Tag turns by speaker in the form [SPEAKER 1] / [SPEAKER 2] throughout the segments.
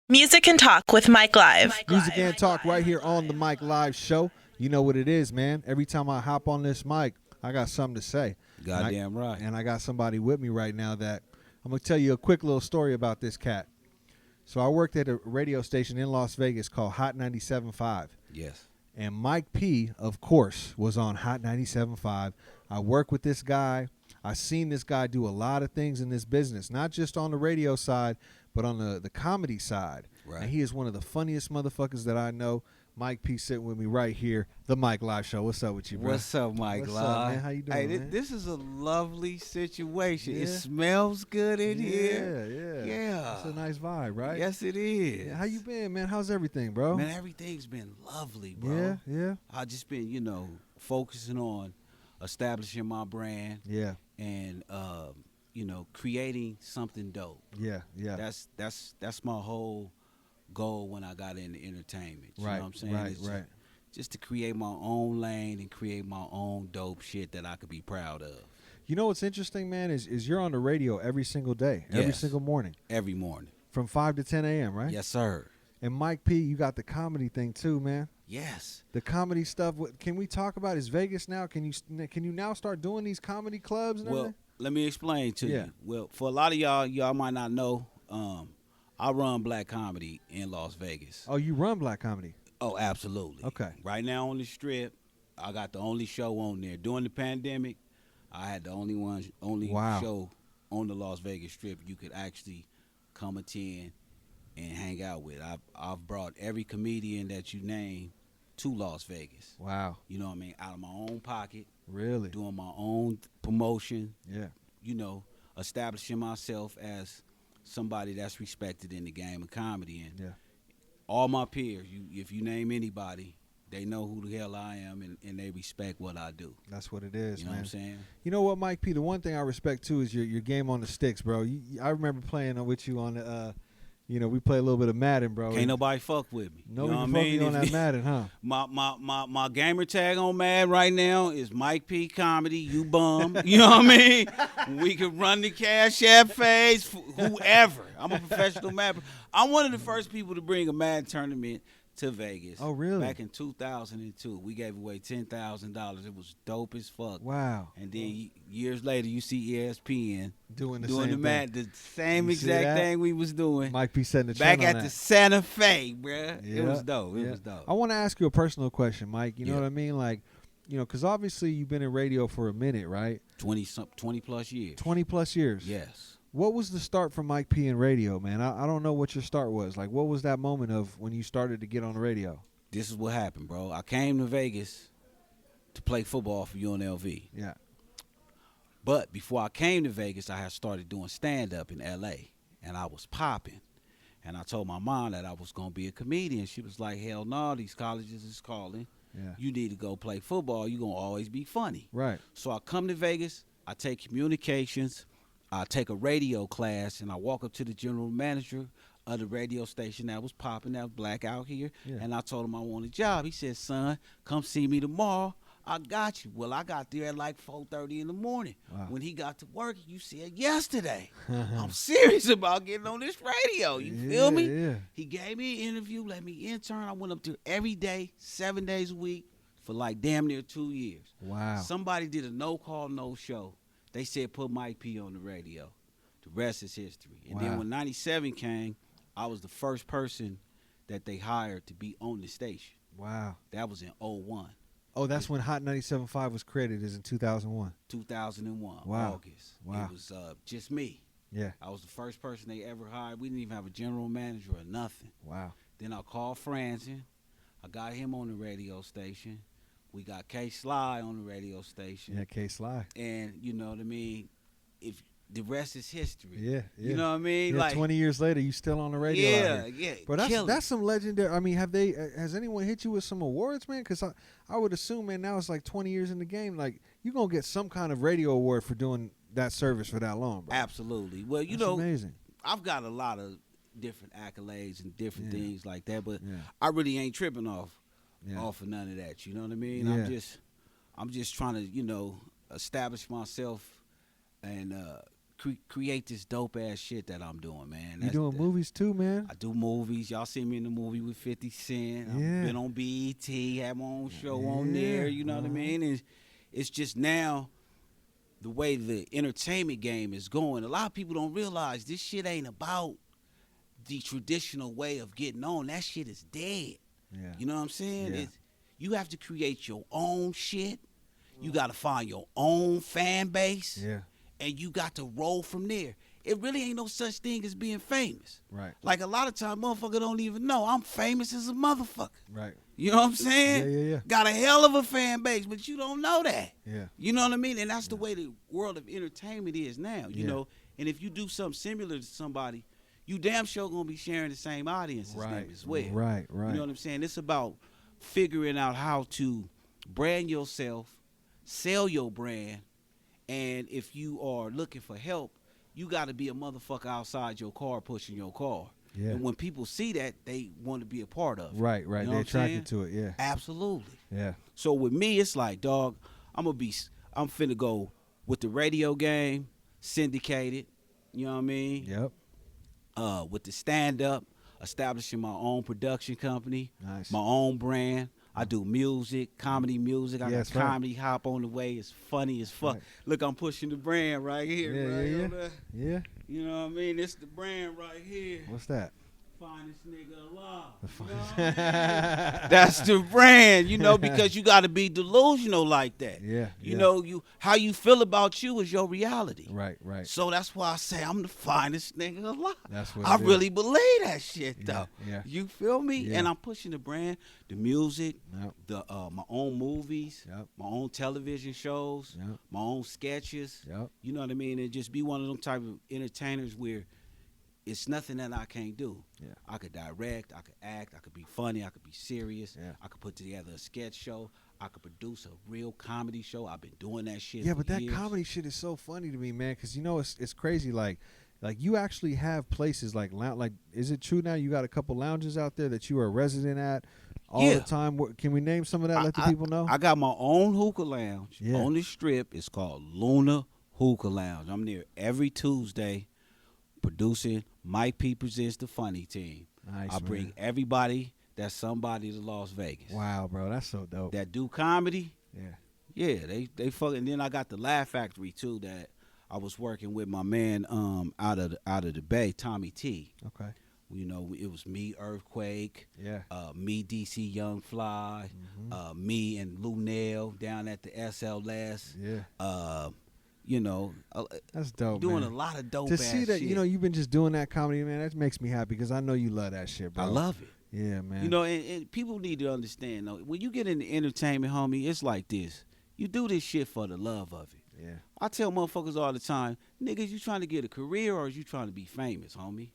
[SPEAKER 1] Music and Talk with Mike Live.
[SPEAKER 2] Music and Talk right here on the Mike Live show. You know what it is, man. Every time I hop on this mic, I got something to say.
[SPEAKER 3] Goddamn right.
[SPEAKER 2] And I got somebody with me right now that I'm going to tell you a quick little story about this cat. So I worked at a radio station in Las Vegas called Hot975.
[SPEAKER 3] Yes.
[SPEAKER 2] And Mike P, of course, was on Hot975. I work with this guy. I seen this guy do a lot of things in this business, not just on the radio side, but on the comedy side.
[SPEAKER 3] Right.
[SPEAKER 2] And he is one of the funniest motherfuckers that I know. Mike P sitting with me right here, the Mike Live Show. What's up with you, bro?
[SPEAKER 3] What's up, Mike Live?
[SPEAKER 2] What's up, man? How you doing,
[SPEAKER 3] Hey,
[SPEAKER 2] man?
[SPEAKER 3] this is a lovely situation.
[SPEAKER 2] Yeah.
[SPEAKER 3] It smells good in here.
[SPEAKER 2] Yeah. It's a nice vibe, right?
[SPEAKER 3] Yes, it is.
[SPEAKER 2] Yeah, how you been, man? How's everything, bro?
[SPEAKER 3] Man, everything's been lovely, bro.
[SPEAKER 2] Yeah.
[SPEAKER 3] I just been, focusing on establishing my brand
[SPEAKER 2] Yeah.
[SPEAKER 3] and, creating something dope.
[SPEAKER 2] Yeah.
[SPEAKER 3] That's my whole goal when I got into entertainment. You
[SPEAKER 2] Right,
[SPEAKER 3] know what I'm saying?
[SPEAKER 2] right.
[SPEAKER 3] Just to create my own lane and create my own dope shit that I could be proud of.
[SPEAKER 2] You know what's interesting, man, is you're on the radio every single day, every
[SPEAKER 3] Yes.
[SPEAKER 2] single morning,
[SPEAKER 3] Every morning.
[SPEAKER 2] from 5 to 10 a.m., right?
[SPEAKER 3] Yes, sir.
[SPEAKER 2] And Mike P, you got the comedy thing too, man.
[SPEAKER 3] Yes.
[SPEAKER 2] The comedy stuff. Can we talk about? Is Vegas now? Can you now start doing these comedy clubs and
[SPEAKER 3] Well,
[SPEAKER 2] everything?
[SPEAKER 3] let me explain to
[SPEAKER 2] Yeah.
[SPEAKER 3] you. Well, for a lot of y'all might not know, I run black comedy in Las Vegas.
[SPEAKER 2] Oh, you run black comedy.
[SPEAKER 3] Oh, absolutely.
[SPEAKER 2] Okay.
[SPEAKER 3] Right now on the Strip, I got the only show on there. During the pandemic, I had the only
[SPEAKER 2] Wow.
[SPEAKER 3] show on the Las Vegas Strip you could actually come attend and hang out with. I've brought every comedian that you name to Las Vegas.
[SPEAKER 2] Wow.
[SPEAKER 3] You know what I mean? Out of my own pocket,
[SPEAKER 2] Really?
[SPEAKER 3] doing my own promotion,
[SPEAKER 2] Yeah.
[SPEAKER 3] establishing myself as somebody that's respected in the game of comedy. And
[SPEAKER 2] Yeah.
[SPEAKER 3] all my peers, if you name anybody, they know who the hell I am and they respect what I do.
[SPEAKER 2] That's what it is,
[SPEAKER 3] You know
[SPEAKER 2] man.
[SPEAKER 3] what I'm saying?
[SPEAKER 2] You know what, Mike P? The one thing I respect too is your game on the sticks, bro. I remember playing with you on the. We play a little bit of Madden, bro.
[SPEAKER 3] Can't nobody fuck with me.
[SPEAKER 2] No,
[SPEAKER 3] you know
[SPEAKER 2] you
[SPEAKER 3] what I
[SPEAKER 2] fuck
[SPEAKER 3] mean?
[SPEAKER 2] me on that Madden, huh?
[SPEAKER 3] My gamer tag on Mad right now is Mike P Comedy, you bum. You know what I mean? We could run the Cash App phase, whoever. I'm a professional Mad. I'm one of the first people to bring a Mad tournament to Vegas.
[SPEAKER 2] Oh, really?
[SPEAKER 3] Back in 2002. We gave away $10,000. It was dope as fuck.
[SPEAKER 2] Wow.
[SPEAKER 3] And then years later, you see ESPN
[SPEAKER 2] Doing the
[SPEAKER 3] doing
[SPEAKER 2] same
[SPEAKER 3] the
[SPEAKER 2] thing.
[SPEAKER 3] the same
[SPEAKER 2] You see
[SPEAKER 3] exact
[SPEAKER 2] that?
[SPEAKER 3] thing we was doing.
[SPEAKER 2] Mike P setting the
[SPEAKER 3] Back
[SPEAKER 2] trend on
[SPEAKER 3] at
[SPEAKER 2] that.
[SPEAKER 3] the Santa Fe, bruh.
[SPEAKER 2] Yeah,
[SPEAKER 3] It was dope. It
[SPEAKER 2] yeah.
[SPEAKER 3] was dope.
[SPEAKER 2] I want to ask you a personal question, Mike. You know
[SPEAKER 3] Yeah.
[SPEAKER 2] what I mean? Like, because obviously you've been in radio for a minute, right?
[SPEAKER 3] 20 plus years.
[SPEAKER 2] 20 plus years.
[SPEAKER 3] Yes.
[SPEAKER 2] What was the start for Mike P in radio, man? I don't know what your start was. Like, what was that moment of when you started to get on the radio?
[SPEAKER 3] This is what happened, bro. I came to Vegas to play football for UNLV.
[SPEAKER 2] Yeah.
[SPEAKER 3] But before I came to Vegas, I had started doing stand-up in L.A., and I was popping. And I told my mom that I was going to be a comedian. She was like, hell no, these colleges is calling.
[SPEAKER 2] Yeah.
[SPEAKER 3] You need to go play football. You're going to always be funny.
[SPEAKER 2] Right.
[SPEAKER 3] So I come to Vegas. I take communications. I take a radio class, and I walk up to the general manager of the radio station that was popping, that was black out here.
[SPEAKER 2] Yeah.
[SPEAKER 3] And I told him I want a job. He said, son, come see me tomorrow. I got you. Well, I got there at like 4:30 in the morning.
[SPEAKER 2] Wow.
[SPEAKER 3] When he got to work, you said yesterday. I'm serious about getting on this radio. You feel me?
[SPEAKER 2] Yeah.
[SPEAKER 3] He gave me an interview, let me intern. I went up there every day, 7 days a week for like damn near 2 years.
[SPEAKER 2] Wow.
[SPEAKER 3] Somebody did a no-call, no-show. They said put Mike P on the radio. The rest is history. And
[SPEAKER 2] Wow.
[SPEAKER 3] then when 97 came, I was the first person that they hired to be on the station.
[SPEAKER 2] Wow.
[SPEAKER 3] That was in 01.
[SPEAKER 2] Oh, that's when Hot 97.5 was created, is in 2001.
[SPEAKER 3] 2001,
[SPEAKER 2] Wow.
[SPEAKER 3] August.
[SPEAKER 2] Wow.
[SPEAKER 3] It was just me.
[SPEAKER 2] Yeah.
[SPEAKER 3] I was the first person they ever hired. We didn't even have a general manager or nothing.
[SPEAKER 2] Wow.
[SPEAKER 3] Then I called Franzen. I got him on the radio station. We got K Sly on the radio station.
[SPEAKER 2] Yeah, K Sly.
[SPEAKER 3] And you know what I mean? If the rest is history.
[SPEAKER 2] Yeah.
[SPEAKER 3] You know what I mean?
[SPEAKER 2] Yeah,
[SPEAKER 3] like
[SPEAKER 2] 20 years later, you still on the radio.
[SPEAKER 3] Yeah,
[SPEAKER 2] out here.
[SPEAKER 3] yeah.
[SPEAKER 2] But
[SPEAKER 3] kill
[SPEAKER 2] that's
[SPEAKER 3] it.
[SPEAKER 2] some legendary. I mean, has anyone hit you with some awards, man? Because I would assume, man, now it's like 20 years in the game. Like, you're going to get some kind of radio award for doing that service for that long, bro.
[SPEAKER 3] Absolutely. Well, you
[SPEAKER 2] That's
[SPEAKER 3] know,
[SPEAKER 2] amazing.
[SPEAKER 3] I've got a lot of different accolades and different
[SPEAKER 2] Yeah.
[SPEAKER 3] things like that, but
[SPEAKER 2] Yeah.
[SPEAKER 3] I really ain't tripping off
[SPEAKER 2] Yeah.
[SPEAKER 3] of none of that. You know what I mean?
[SPEAKER 2] Yeah.
[SPEAKER 3] I'm just trying to, establish myself and create this dope ass shit that I'm doing, man.
[SPEAKER 2] You doing movies too, man?
[SPEAKER 3] I do movies. Y'all see me in the movie with 50 Cent. I've been on BET, had my own show on there. You know what I mean? And it's just now the way the entertainment game is going. A lot of people don't realize this shit ain't about the traditional way of getting on. That shit is dead.
[SPEAKER 2] Yeah.
[SPEAKER 3] You know what I'm saying?
[SPEAKER 2] Yeah.
[SPEAKER 3] You have to create your own shit. You got to find your own fan base.
[SPEAKER 2] Yeah.
[SPEAKER 3] And you got to roll from there. It really ain't no such thing as being famous.
[SPEAKER 2] Right.
[SPEAKER 3] Like a lot of times, motherfucker don't even know I'm famous as a motherfucker.
[SPEAKER 2] Right.
[SPEAKER 3] You know what I'm saying?
[SPEAKER 2] Yeah.
[SPEAKER 3] Got a hell of a fan base, but you don't know that.
[SPEAKER 2] Yeah.
[SPEAKER 3] You know what I mean? And that's the way the world of entertainment is now. You know. And if you do something similar to somebody, you damn sure gonna be sharing the same audience as them as well.
[SPEAKER 2] Right.
[SPEAKER 3] You know what I'm saying? It's about figuring out how to brand yourself, sell your brand, and if you are looking for help, you got to be a motherfucker outside your car pushing your car.
[SPEAKER 2] Yeah.
[SPEAKER 3] And when people see that, they want to be a part of it.
[SPEAKER 2] Right.
[SPEAKER 3] You know
[SPEAKER 2] They're
[SPEAKER 3] what I'm
[SPEAKER 2] attracted
[SPEAKER 3] saying?
[SPEAKER 2] to it. Yeah.
[SPEAKER 3] Absolutely.
[SPEAKER 2] Yeah.
[SPEAKER 3] So with me, it's like, dog, I'm finna go with the radio game, syndicated. You know what I mean?
[SPEAKER 2] Yep.
[SPEAKER 3] With the stand-up, establishing my own production company,
[SPEAKER 2] Nice.
[SPEAKER 3] my own brand. I do music, comedy music. I got comedy hop on the way. It's funny as fuck.
[SPEAKER 2] Right.
[SPEAKER 3] Look, I'm pushing the brand right here.
[SPEAKER 2] Yeah.
[SPEAKER 3] You know what I mean? It's the brand right here.
[SPEAKER 2] What's that?
[SPEAKER 3] Finest nigga alive.
[SPEAKER 2] The
[SPEAKER 3] You know what I mean? That's the brand, you know, because you got to be delusional like that.
[SPEAKER 2] Yeah.
[SPEAKER 3] You know, how you feel about you is your reality.
[SPEAKER 2] Right.
[SPEAKER 3] So that's why I say I'm the finest nigga alive.
[SPEAKER 2] That's what
[SPEAKER 3] I
[SPEAKER 2] it is.
[SPEAKER 3] really believe that shit though.
[SPEAKER 2] Yeah.
[SPEAKER 3] You feel me?
[SPEAKER 2] Yeah.
[SPEAKER 3] And I'm pushing the brand, the music,
[SPEAKER 2] Yep.
[SPEAKER 3] my own movies,
[SPEAKER 2] Yep.
[SPEAKER 3] my own television shows,
[SPEAKER 2] Yep.
[SPEAKER 3] my own sketches.
[SPEAKER 2] Yep.
[SPEAKER 3] You know what I mean? And just be one of them type of entertainers where it's nothing that I can't do.
[SPEAKER 2] Yeah.
[SPEAKER 3] I could direct, I could act, I could be funny, I could be serious.
[SPEAKER 2] Yeah.
[SPEAKER 3] I could put together a sketch show. I could produce a real comedy show. I've been doing that shit.
[SPEAKER 2] Yeah,
[SPEAKER 3] for
[SPEAKER 2] but that
[SPEAKER 3] years.
[SPEAKER 2] comedy shit is so funny to me, man. Because it's crazy. Like you actually have places like is it true now? You got a couple lounges out there that you are a resident at all the time. Can we name some of that? Let the people know.
[SPEAKER 3] I got my own hookah lounge
[SPEAKER 2] Yeah.
[SPEAKER 3] on the Strip. It's called Luna Hookah Lounge. I'm there every Tuesday, producing. Mike P presents the Funny Team.
[SPEAKER 2] Nice.
[SPEAKER 3] I bring everybody that's somebody to Las Vegas.
[SPEAKER 2] Wow, bro, that's so dope.
[SPEAKER 3] That do comedy.
[SPEAKER 2] Yeah.
[SPEAKER 3] Yeah, they fucking. Then I got the Laugh Factory too. That I was working with my man out of the Bay, Tommy T.
[SPEAKER 2] Okay.
[SPEAKER 3] You know, it was me, Earthquake.
[SPEAKER 2] Yeah.
[SPEAKER 3] Me, DC Young Fly. Me and Lou Nail down at the SLS.
[SPEAKER 2] Yeah.
[SPEAKER 3] You know,
[SPEAKER 2] That's dope.
[SPEAKER 3] doing
[SPEAKER 2] man.
[SPEAKER 3] a lot of dope
[SPEAKER 2] To
[SPEAKER 3] ass
[SPEAKER 2] see that,
[SPEAKER 3] shit.
[SPEAKER 2] you know, you've been just doing that comedy, man. That makes me happy because I know you love that shit, bro.
[SPEAKER 3] I love it.
[SPEAKER 2] Yeah, man.
[SPEAKER 3] You know, and people need to understand though. When you get into entertainment, homie, it's like this. You do this shit for the love of it.
[SPEAKER 2] Yeah.
[SPEAKER 3] I tell motherfuckers all the time, niggas, you trying to get a career or is you trying to be famous, homie?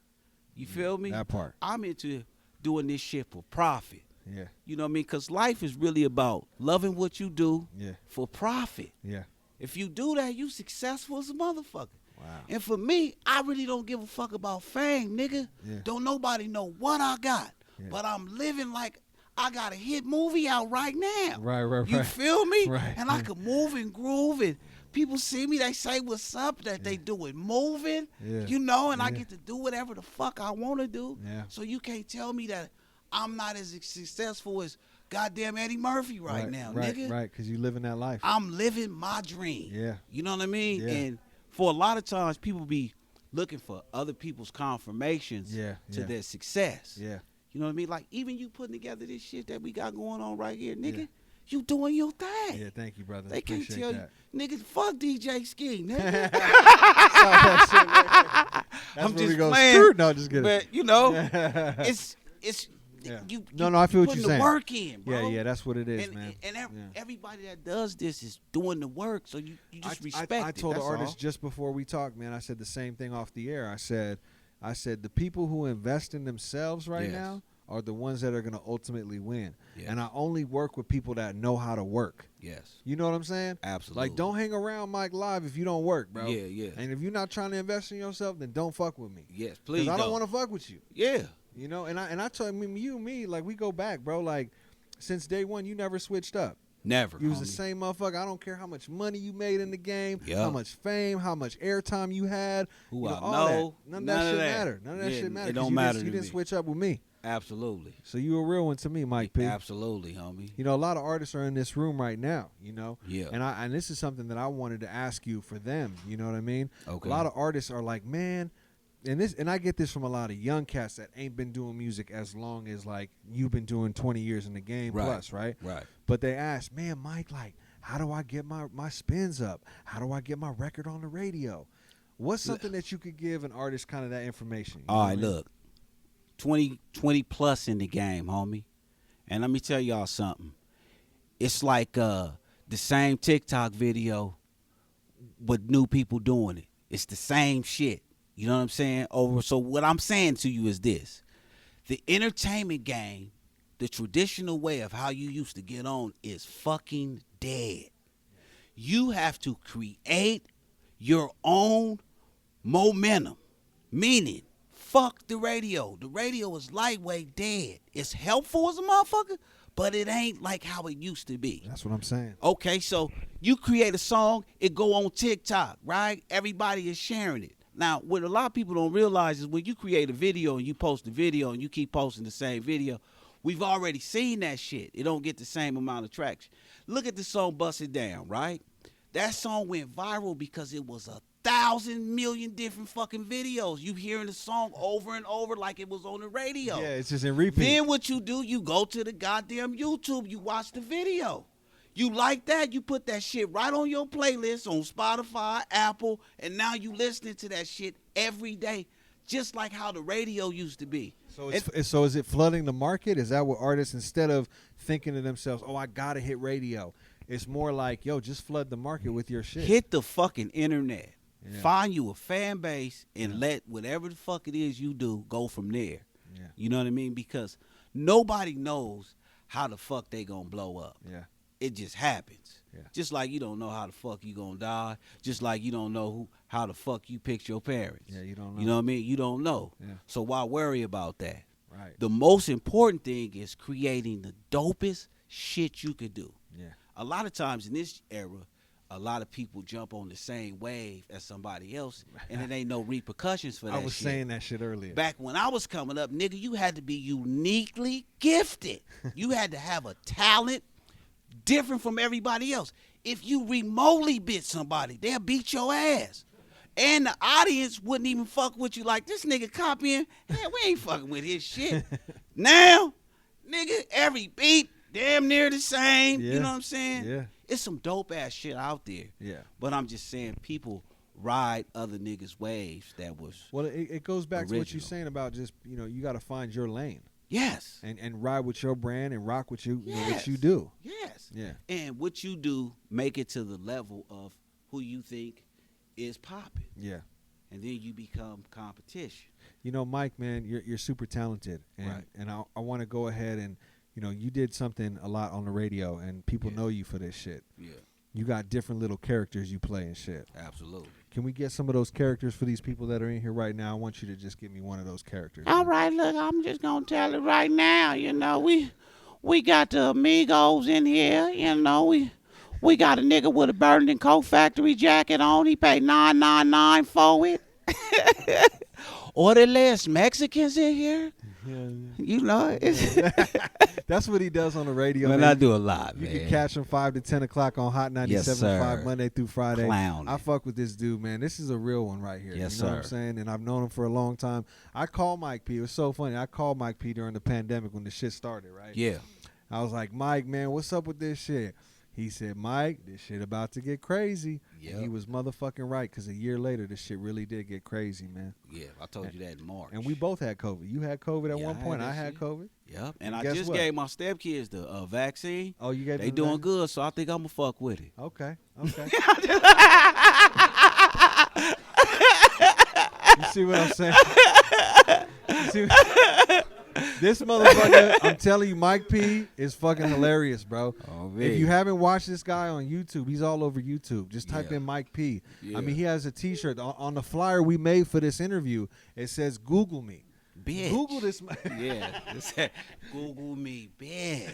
[SPEAKER 3] You feel me?
[SPEAKER 2] That part.
[SPEAKER 3] I'm into doing this shit for profit.
[SPEAKER 2] Yeah.
[SPEAKER 3] You know what I mean? Because life is really about loving what you do
[SPEAKER 2] Yeah.
[SPEAKER 3] for profit.
[SPEAKER 2] Yeah.
[SPEAKER 3] If you do that, you successful as a motherfucker.
[SPEAKER 2] Wow.
[SPEAKER 3] And for me, I really don't give a fuck about fame, nigga.
[SPEAKER 2] Yeah.
[SPEAKER 3] Don't nobody know what I got.
[SPEAKER 2] Yeah.
[SPEAKER 3] But I'm living like I got a hit movie out right now.
[SPEAKER 2] Right.
[SPEAKER 3] You feel me?
[SPEAKER 2] Right.
[SPEAKER 3] And I can move and groove and people see me, they say what's up, that they doing moving,
[SPEAKER 2] Yeah.
[SPEAKER 3] you know, and I
[SPEAKER 2] Yeah.
[SPEAKER 3] get to do whatever the fuck I want to do.
[SPEAKER 2] Yeah.
[SPEAKER 3] So you can't tell me that I'm not as successful as goddamn Eddie Murphy right now, nigga.
[SPEAKER 2] Right, because you living that life.
[SPEAKER 3] I'm living my dream.
[SPEAKER 2] Yeah.
[SPEAKER 3] You know what I mean?
[SPEAKER 2] Yeah.
[SPEAKER 3] And for a lot of times, people be looking for other people's confirmations
[SPEAKER 2] Yeah,
[SPEAKER 3] to
[SPEAKER 2] yeah.
[SPEAKER 3] their success.
[SPEAKER 2] Yeah.
[SPEAKER 3] You know what I mean? Like, even you putting together this shit that we got going on right here, nigga, you doing your thing.
[SPEAKER 2] Yeah, thank you, brother.
[SPEAKER 3] They can't
[SPEAKER 2] Appreciate
[SPEAKER 3] tell
[SPEAKER 2] that.
[SPEAKER 3] you, nigga, fuck DJ Ski, nigga.
[SPEAKER 2] That's
[SPEAKER 3] I'm
[SPEAKER 2] where we
[SPEAKER 3] just
[SPEAKER 2] go.
[SPEAKER 3] playing.
[SPEAKER 2] Screw. No, just kidding.
[SPEAKER 3] But, you know, it's
[SPEAKER 2] Yeah.
[SPEAKER 3] you
[SPEAKER 2] No, I feel what
[SPEAKER 3] putting
[SPEAKER 2] you're saying.
[SPEAKER 3] the work in, bro.
[SPEAKER 2] Yeah, that's what it is,
[SPEAKER 3] and,
[SPEAKER 2] man.
[SPEAKER 3] And
[SPEAKER 2] Yeah.
[SPEAKER 3] everybody that does this is doing the work, so you just respect it.
[SPEAKER 2] I told the
[SPEAKER 3] that's
[SPEAKER 2] artist
[SPEAKER 3] all.
[SPEAKER 2] just before we talked, man. I said the same thing off the air. I said the people who invest in themselves right
[SPEAKER 3] Yes.
[SPEAKER 2] now are the ones that are going to ultimately win.
[SPEAKER 3] Yes.
[SPEAKER 2] And I only work with people that know how to work.
[SPEAKER 3] Yes.
[SPEAKER 2] You know what I'm saying?
[SPEAKER 3] Absolutely.
[SPEAKER 2] Like, don't hang around Mike Live if you don't work, bro.
[SPEAKER 3] Yeah, yeah.
[SPEAKER 2] And if you're not trying to invest in yourself, then don't fuck with me.
[SPEAKER 3] Yes, please.
[SPEAKER 2] Because I don't want to fuck with you.
[SPEAKER 3] Yeah.
[SPEAKER 2] You know, and I told him, you and me, like, we go back, bro. Like, since day one, you never switched up.
[SPEAKER 3] Never.
[SPEAKER 2] You was the
[SPEAKER 3] homie.
[SPEAKER 2] same motherfucker. I don't care how much money you made in the game,
[SPEAKER 3] Yep.
[SPEAKER 2] how much fame, how much airtime you had.
[SPEAKER 3] Who I
[SPEAKER 2] all
[SPEAKER 3] know.
[SPEAKER 2] that. None of that shit matter. None of that
[SPEAKER 3] Yeah,
[SPEAKER 2] shit matter.
[SPEAKER 3] it
[SPEAKER 2] 'cause
[SPEAKER 3] don't
[SPEAKER 2] you
[SPEAKER 3] matter
[SPEAKER 2] Didn't, you
[SPEAKER 3] to
[SPEAKER 2] didn't
[SPEAKER 3] me.
[SPEAKER 2] switch up with me.
[SPEAKER 3] Absolutely.
[SPEAKER 2] So you a real one to me, Mike P.
[SPEAKER 3] Absolutely, homie.
[SPEAKER 2] You know, a lot of artists are in this room right now, you know?
[SPEAKER 3] Yeah.
[SPEAKER 2] And this is something that I wanted to ask you for them, you know what I mean?
[SPEAKER 3] Okay.
[SPEAKER 2] A lot of artists are like, man, and I get this from a lot of young cats that ain't been doing music as long as like you've been doing 20 years in the game plus, right?
[SPEAKER 3] Right.
[SPEAKER 2] But they ask, man, Mike, like, how do I get my spins up? How do I get my record on the radio? What's something that you could give an artist kind of that information?
[SPEAKER 3] All right, look. 20 plus in the game, homie. And let me tell y'all something. It's like the same TikTok video with new people doing it. It's the same shit. You know what I'm saying? So what I'm saying to you is this. The entertainment game, the traditional way of how you used to get on is fucking dead. You have to create your own momentum. Meaning, fuck the radio. The radio is lightweight dead. It's helpful as a motherfucker, but it ain't like how it used to be.
[SPEAKER 2] That's what I'm saying.
[SPEAKER 3] Okay, so you create a song, it go on TikTok, right? Everybody is sharing it. Now, what a lot of people don't realize is when you create a video and you post a video and you keep posting the same video, we've already seen that shit. It don't get the same amount of traction. Look at the song Bust It Down, right? That song went viral because it was 1,000 million different fucking videos. You hearing the song over and over like it was on the radio.
[SPEAKER 2] Yeah, it's just in repeat.
[SPEAKER 3] Then what you do, you go to the goddamn YouTube, you watch the video. You like that, you put that shit right on your playlist on Spotify, Apple, and now you listening to that shit every day, just like how the radio used to be.
[SPEAKER 2] So is it flooding the market? Is that what artists, instead of thinking to themselves, oh, I got to hit radio, it's more like, yo, just flood the market with your shit.
[SPEAKER 3] Hit the fucking internet.
[SPEAKER 2] Yeah.
[SPEAKER 3] Find you a fan base and let whatever the fuck it is you do go from there.
[SPEAKER 2] Yeah.
[SPEAKER 3] You know what I mean? Because nobody knows how the fuck they gonna blow up.
[SPEAKER 2] Yeah.
[SPEAKER 3] It just happens.
[SPEAKER 2] Yeah.
[SPEAKER 3] Just like you don't know how the fuck you gonna die. Just like you don't know how the fuck you picked your parents.
[SPEAKER 2] Yeah, you don't know.
[SPEAKER 3] You know what I mean? You don't know.
[SPEAKER 2] Yeah.
[SPEAKER 3] So why worry about that?
[SPEAKER 2] Right.
[SPEAKER 3] The most important thing is creating the dopest shit you could do.
[SPEAKER 2] Yeah.
[SPEAKER 3] A lot of times in this era, a lot of people jump on the same wave as somebody else, and it ain't no repercussions for that shit.
[SPEAKER 2] I was saying that shit earlier.
[SPEAKER 3] Back when I was coming up, nigga, you had to be uniquely gifted. You had to have a talent different from everybody else. If you remotely bit somebody, they'll beat your ass. And the audience wouldn't even fuck with you like, this nigga copying. Hey, we ain't fucking with his shit. Now, nigga, every beat, damn near the same.
[SPEAKER 2] Yeah.
[SPEAKER 3] You know what I'm saying?
[SPEAKER 2] Yeah.
[SPEAKER 3] It's some dope ass shit out there.
[SPEAKER 2] Yeah.
[SPEAKER 3] But I'm just saying people ride other niggas' waves that was
[SPEAKER 2] Well, it goes back to what you're
[SPEAKER 3] original.
[SPEAKER 2] saying about just, you know, you got to find your lane
[SPEAKER 3] yes.
[SPEAKER 2] and ride with your brand and rock with you, you know, what
[SPEAKER 3] Yes.
[SPEAKER 2] you do.
[SPEAKER 3] Yes.
[SPEAKER 2] Yeah.
[SPEAKER 3] And what you do, make it to the level of who you think is popping.
[SPEAKER 2] Yeah.
[SPEAKER 3] And then you become competition.
[SPEAKER 2] You know, Mike, man, you're super talented, and
[SPEAKER 3] Right.
[SPEAKER 2] and I want to go ahead and, you know, you did something a lot on the radio, and people
[SPEAKER 3] Yeah.
[SPEAKER 2] know you for this shit.
[SPEAKER 3] Yeah.
[SPEAKER 2] You got different little characters you play and shit.
[SPEAKER 3] Absolutely.
[SPEAKER 2] Can we get some of those characters for these people that are in here right now? I want you to just give me one of those characters.
[SPEAKER 3] All right, look, I'm just gonna tell it right now. You know, we got the amigos in here. You know, we got a nigga with a Burlington Coat Factory jacket on. He paid $9.99 for it. Or the less Mexicans in here. You know, it's
[SPEAKER 2] That's what he does on the radio.
[SPEAKER 3] man,
[SPEAKER 2] man.
[SPEAKER 3] I do a lot,
[SPEAKER 2] You
[SPEAKER 3] man.
[SPEAKER 2] can catch him 5 to 10 o'clock on Hot 97.5
[SPEAKER 3] sir.
[SPEAKER 2] Monday through Friday.
[SPEAKER 3] Clowning.
[SPEAKER 2] I fuck with this dude, man. This is a real one right here.
[SPEAKER 3] Yes,
[SPEAKER 2] you know what I'm
[SPEAKER 3] sir.
[SPEAKER 2] saying? And I've known him for a long time. I called Mike P. It was so funny. I called Mike P during the pandemic when the shit started, right?
[SPEAKER 3] Yeah.
[SPEAKER 2] I was like, Mike, man, what's up with this shit? He said, Mike, this shit about to get crazy.
[SPEAKER 3] Yep.
[SPEAKER 2] And he was motherfucking right, because a year later, this shit really did get crazy, man.
[SPEAKER 3] Yeah, I told you that in March.
[SPEAKER 2] And we both had COVID. You had COVID at
[SPEAKER 3] Yeah,
[SPEAKER 2] one
[SPEAKER 3] I had
[SPEAKER 2] point.
[SPEAKER 3] that
[SPEAKER 2] I had
[SPEAKER 3] shit.
[SPEAKER 2] COVID.
[SPEAKER 3] Yep. And I
[SPEAKER 2] Guess
[SPEAKER 3] just
[SPEAKER 2] what?
[SPEAKER 3] gave my stepkids the vaccine.
[SPEAKER 2] Oh, you gave
[SPEAKER 3] They
[SPEAKER 2] them
[SPEAKER 3] doing
[SPEAKER 2] that?
[SPEAKER 3] good, so I think I'm gonna fuck with it.
[SPEAKER 2] Okay. Okay. You see what I'm saying? You see this motherfucker, I'm telling you, Mike P is fucking hilarious, bro.
[SPEAKER 3] Oh,
[SPEAKER 2] If you haven't watched this guy on YouTube, he's all over YouTube. Just type
[SPEAKER 3] Yeah.
[SPEAKER 2] in Mike P.
[SPEAKER 3] Yeah.
[SPEAKER 2] I mean, he has a T-shirt on the flyer we made for this interview. It says "Google me."
[SPEAKER 3] bitch.
[SPEAKER 2] Google this.
[SPEAKER 3] Yeah. It said, Google me, bitch.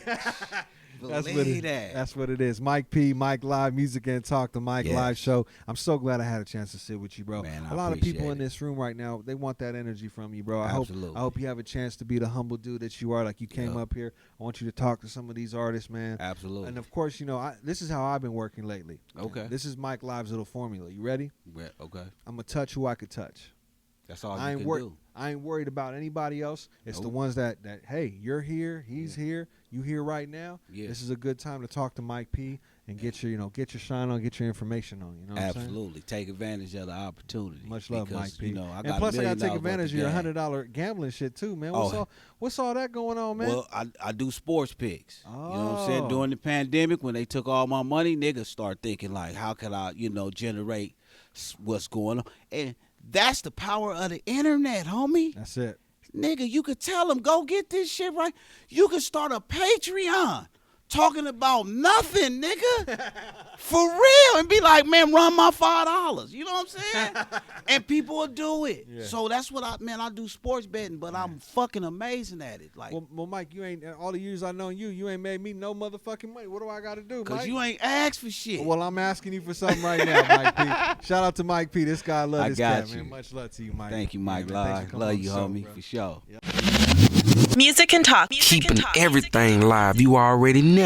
[SPEAKER 2] That's what it is. Mike P, Mike Live, Music and Talk, the Mike Live Show. I'm so glad I had a chance to sit with you, bro.
[SPEAKER 3] Man,
[SPEAKER 2] a lot of people in this room right now, they want that energy from you, bro. I hope you have a chance to be the humble dude that you are. Like you came up here. I want you to talk to some of these artists, man.
[SPEAKER 3] Absolutely.
[SPEAKER 2] And of course, this is how I've been working lately.
[SPEAKER 3] Okay.
[SPEAKER 2] This is Mike Live's little formula. You ready?
[SPEAKER 3] Yeah, okay.
[SPEAKER 2] I'm gonna touch who I could touch.
[SPEAKER 3] That's all you can do.
[SPEAKER 2] I ain't worried about anybody else. It's the ones that hey, you're here, he's here, you here right now. Yeah. This is a good time to talk to Mike P and get your shine on, get your information on. You know what
[SPEAKER 3] Absolutely.
[SPEAKER 2] I'm saying?
[SPEAKER 3] Take advantage of the opportunity.
[SPEAKER 2] Much love, Mike P.
[SPEAKER 3] I
[SPEAKER 2] and plus, I gotta take advantage of your $100 gambling shit too, man. What's all that going on, man?
[SPEAKER 3] Well, I do sports picks. You know what I'm saying? During the pandemic, when they took all my money, niggas start thinking like, how can I, generate what's going on? And that's the power of the internet, homie.
[SPEAKER 2] That's it.
[SPEAKER 3] Nigga, you could tell them, go get this shit right. You could start a Patreon talking about nothing, nigga. For real. And be like, man, run my $5. You know what I'm saying? And people will do it. Yeah. So that's what I do sports betting, but I'm fucking amazing at it. Like,
[SPEAKER 2] well, Mike, you ain't, all the years I known you ain't made me no motherfucking money. What do I got to do, Mike?
[SPEAKER 3] Because you ain't asked for shit.
[SPEAKER 2] Well, I'm asking you for something right now, Mike P. Shout out to Mike P. This guy love this cat, man. Much love to you, Mike.
[SPEAKER 3] Thank you, Mike. Live. Love you, homie, bro. For sure. Yep.
[SPEAKER 1] Music and Talk.
[SPEAKER 4] Keeping everything live. You already know.